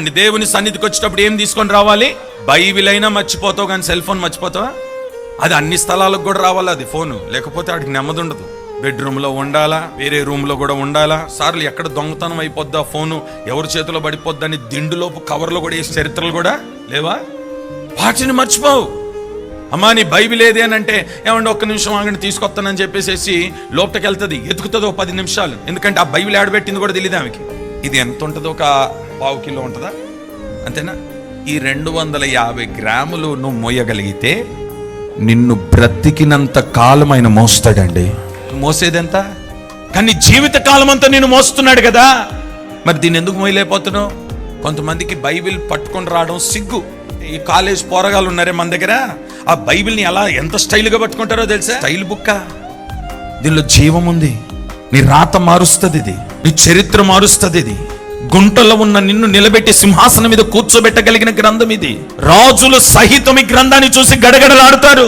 దేవుని సన్నిధికి వచ్చేటప్పుడు ఏం తీసుకొని రావాలి? బైబిల్ అయినా మర్చిపోతావు కానీ సెల్ ఫోన్ మర్చిపోతావా? అది అన్ని స్థలాలకు కూడా రావాలి అది ఫోను, లేకపోతే వాడికి నెమ్మది ఉండదు. బెడ్రూమ్లో ఉండాలా, వేరే రూమ్లో కూడా ఉండాలా. సార్లు ఎక్కడ దొంగతనం అయిపోద్దా ఫోను, ఎవరి చేతిలో పడిపోద్దని దిండులోపు కవర్లో కూడా వేసే చరిత్రలు కూడా లేవా? వాటిని మర్చిపోవు. అమ్మా నీ బైబిల్ ఏది అని అంటే, ఏమంటే ఒక్క నిమిషం ఆగండి తీసుకొస్తానని చెప్పేసి లోపలికి వెళ్తుంది, ఎతుకుతుంది ఒక 10 నిమిషాలు. ఎందుకంటే ఆ బైబిల్ ఆడబెట్టింది కూడా తెలియదు ఆమెకి. ఇది ఎంత ఉంటుందో, ఒక 1/4 కిలో ఉంటుందా, అంతేనా? ఈ 250 గ్రాములు నువ్వు మోయగలిగితే నిన్ను బ్రతికినంత కాలం ఆయన మోస్తాడండి. మోసేదెంత? కానీ జీవిత కాలం అంతా నేను మోస్తున్నాడు కదా, మరి దీన్ని ఎందుకు మోయలేకపోతున్నావు? కొంతమందికి బైబిల్ పట్టుకొని రావడం సిగ్గు. ఈ కాలేజ్ పోరగాళ్ళు ఉన్నారే మన దగ్గర, ఆ బైబిల్ని ఎలా ఎంత స్టైల్గా పట్టుకుంటారో తెలుసా? స్టైల్ బుక్క, దీనిలో జీవం ఉంది. నీ రాత మారుస్తుంది ఇది, నీ చరిత్ర మారుస్తుంది ఇది. గుంటలో ఉన్న నిన్ను నిలబెట్టి సింహాసనం మీద కూర్చోబెట్టగలిగిన గ్రంథం ఇది. రాజులు సహితం ఈ గ్రంథాన్ని చూసి గడగడలాడుతారు.